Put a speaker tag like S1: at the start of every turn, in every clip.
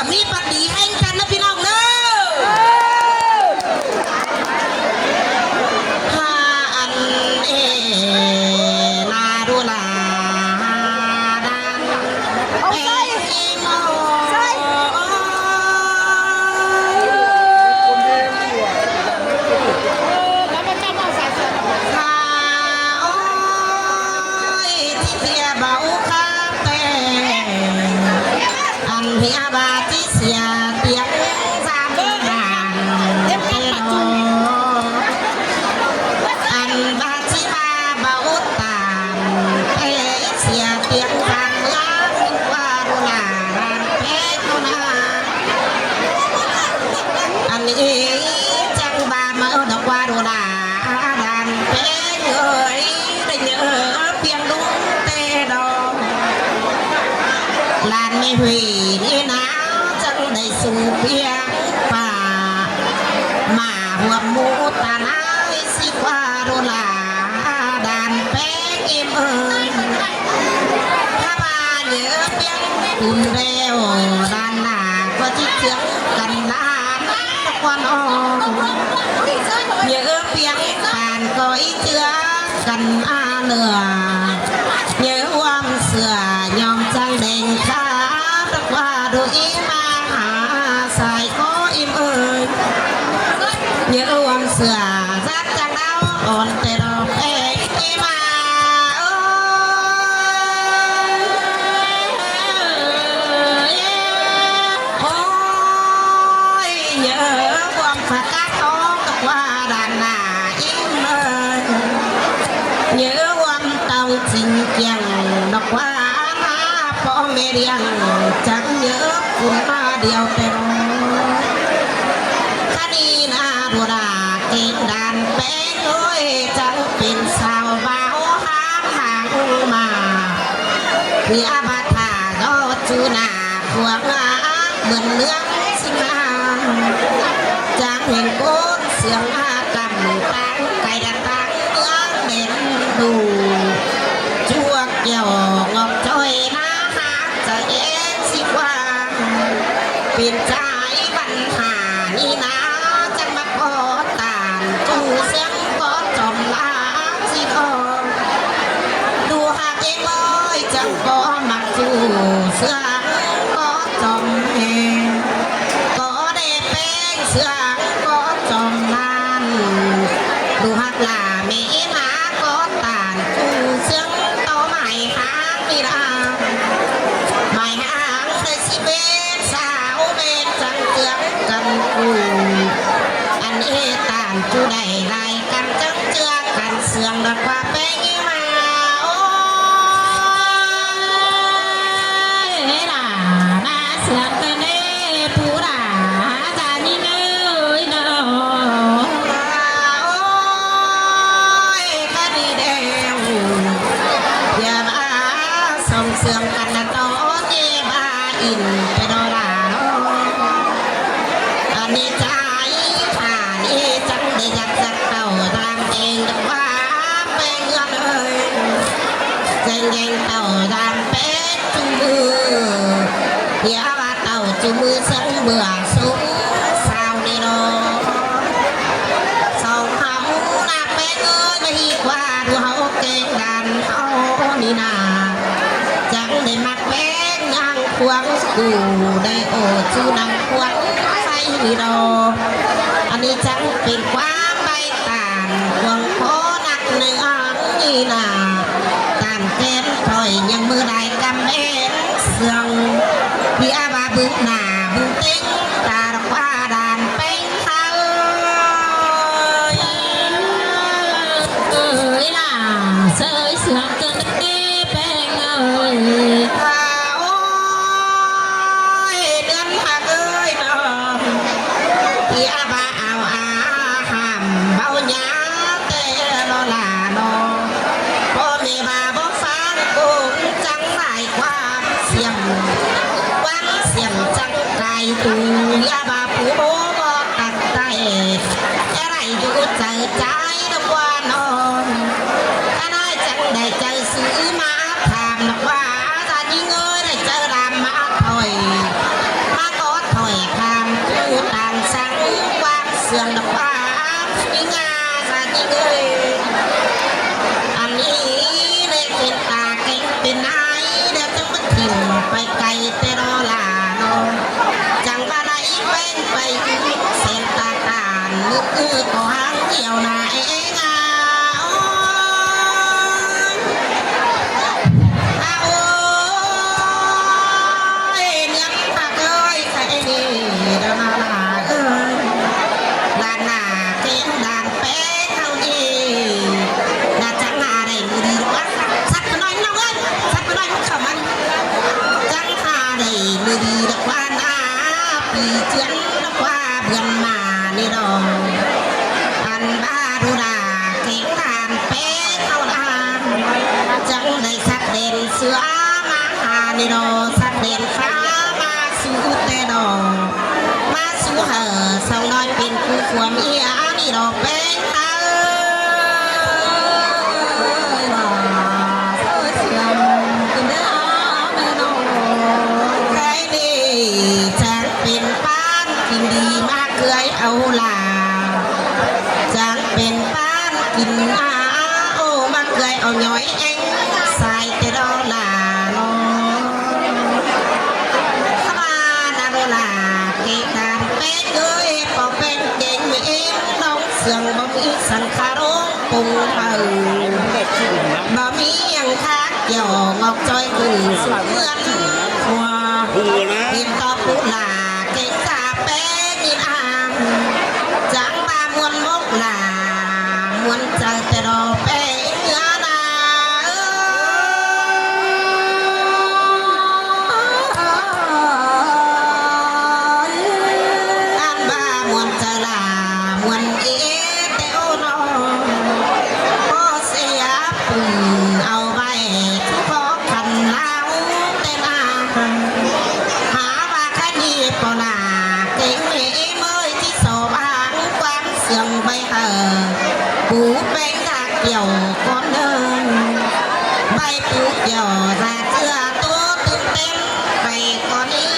S1: กับมีปฏิแห่งกันนะพี่น้องเด้อฮาอันเอนาดูลาดันเอโมฮาโอ้ยที่เพียเบาคาเต้อันเพียบาที่เสียเตียงสามด่านเอโนอันบาที่มาเบาตามเอเสียเตียงสามล้านว่าดูลาดันเพชรนาอันนี้จังบาเมื่อดอกว่าดูลาดันเพชรเอ้ยได้เยอะเพียงดุ้งเตดองลานไม่หุยนี่หนาวจังได้สู่เพียงป่ามาหัวหมูตาหนายสิว่าดูลาดันเพชรอิ่มเอ้ยถ้ามาเยอะเพียงปุ่นเร็วด้านหน้าก็ที่เชื่อกันด้านตะวันออกเยอะเพียงผ่านก็อีเชื่อกันอาเหลือเยอะวางเสือยอมจังเด่งขาตะว่าดูอีมาหาสายก็อิ่มเอ้ยเยอะวางเสือจัดจังดาวอ่อนแต่ดอกเอกอีมาโอ้ยโอ้ยเยอะวางฝากาท้องตะว่าด้านหน้าอิ่มเอ้ยเยอะวันเต่าจริงเกียงดอกว่ามาพ่อแม่เรียงจังเยอะคุณมาเดียวเต็มคดีนาดูดาเก่งดานแป้งโอ้ยจังเป็นสาวบ่าวหางหางมาเพื่อบัตาก็จูนาพวกอาเหมือนเนื้อสิมาจังเห็นโกนเสียงอากำตั้งไก่ดันตั้งเนื้อเด่นดูชั่วเกี่ยวงอกจ้อยนะหาจะเอ็นสิว่าเปลี่ยนใจปัญหานี่นะจังมาขอตานจูเสียงก็จอมลาสิทองดูหากเองลอยจังก็มักจูเสียงก็จอมเองก็ได้เป็นเสียงก็จอมนั่นดูหักลาไม่มาก็ตานจูเสียงโตใหม่หางมีราใหม่หางได้สิเป็นสาวเป็นจังเตือนกันกูอันนี้ตานจูได้ไรกันจังเจือกันเสียงดอกว่าเป็นมาโอ้ยล่ะน่าเสียงกันเน่ผู้ด่าจานี่เนยเนาะโอ้ยคดีเดียวอย่ามาส่งเสียงกันนะโตเจ็บอินไปโดนด่าอันนี้ใจขานี่จังได้ยักจักเต่าทางเองแต่ว่าเป็นเงินเอ้ยเจงเงเต่าทางเป็ดจุมือเดี๋ยวว่าเต่าจุมือเสียงเบื่อสูงสาวนี่เนาะสองเฮาหน้าเป็ดเอ้ยไม่ดีกว่าดูเฮาเก่งดันเฮานี่นาจังได้มักเป็ดยังควงกูได้โอ้จูนังควงใส่นี่เนาะอันนี้จังเป็นความใบตานควงโคนักเนื้อนี่นาตานเต้นถอยยังมือได้กำเอ็นเสียงพี่อาบาบึ้งหน้าบึ้งติ้งตาดอกว่าดานเป็นเท้าเอ้ยล่ะเสยเสียงกันเต้เป็นเอ้ยโอ้ยเดือนหักเอ้ยเนาะพี่อาบาเอาอาหามเบาหยาเตะลอลาโนพ่อแม่บาบ่ฟังกูจังได้ความเสียงวันเสียงจังไกลตูยาบาผู้โบบ่ตักใจอะไรอยู่เจอใจดอกว่านอนถ้าได้จังได้เจอซื้อมาถามดอกว่าถ้ายิ่งเอ้ยได้เจอดามมาถอยมาก่อน สียงดังฟ้ามีงาสาจิเอ้ยอันนี้เลยเป็นตาเก่งเป็นนายเดี๋ยวจะมาถิ่มไปไกลแต่รอลาโนจังว่าได้เป็นไปเส้นตาตานนึกก็หางเดียวนาเองอ่ะเสือมาหาในดอสักเด่นฟ้ามาสู่แต่ดอมาสู่เหอสาวน้อยเป็นผู้ขวมเอียนี่ดอกเป็นเอเสียงกินได้แม่น้องใครนี่จังเป็นป้านกินดีมากเคยเอาลาจังเป็นป้านกินโอ้มากเคยเอาหน่อยเองใส่แต่ดอลาโนขบานดอลาเก่งการเป็นด้วยปอเป็นเก่งมีเองน้องเสื่องบ่มีสังขารงปุงเป่าบ่มียังคักเกี่ยวงอกจอยคือสุดเหมือนหัวกินต่อผู้ลาเก่งกาเป็นยินอามจังบามวนมกลามวนเจอแต่ดอเป็นปูเป็นตาเกี่ยวก้อนเดินใบปูเกี่ยวตาเชือตัวตื่นเต้นไปก่อนนี้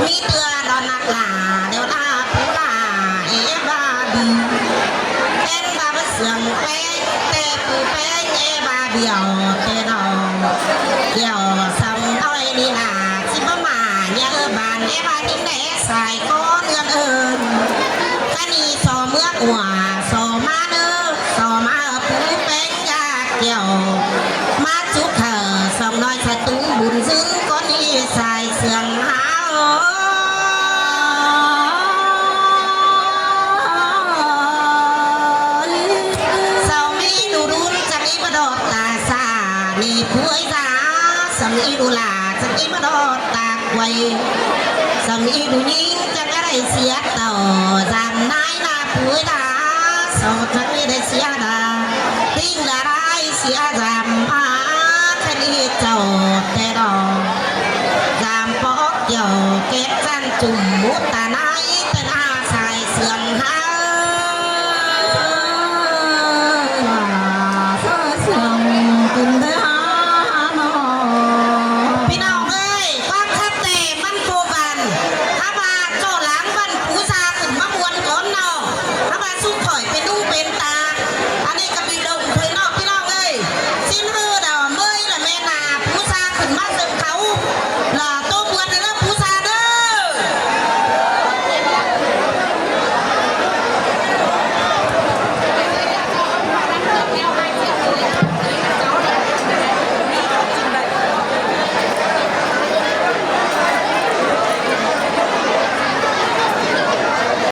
S1: มีเตือดอนนักลาเดี๋ยวลาผู้ลาบาดีเป็นบาบเสื่องเป็นเตะปูเป็นบาเดียวเตะดองเกี่ยวซ้ำน้อยนี่นาชิบมาเนี่ยบานบาดิ้งแดงใส่ก้อนเงินท่านี่สอเมื่อหัวสอมามาจุกเธอสองน้อยชายตุ้งบุญซึ้งก็นี่ใส่เสื่องหาสาวมีดูรุนจะมีมาดอดตาสามีผู้ไอ้ตาสามีดูหลาจะมีมาดอดตาไวสามีดูยิ่งจะอะไรเสียต่อจำนายนาผู้ไอ้ตาสาวจะไม่ได้เสียดาติ้งดาไรเสียจำอาคดีเจ้าแต่ดอกจำปอกเกี่ยวเก็บจันจุ่ม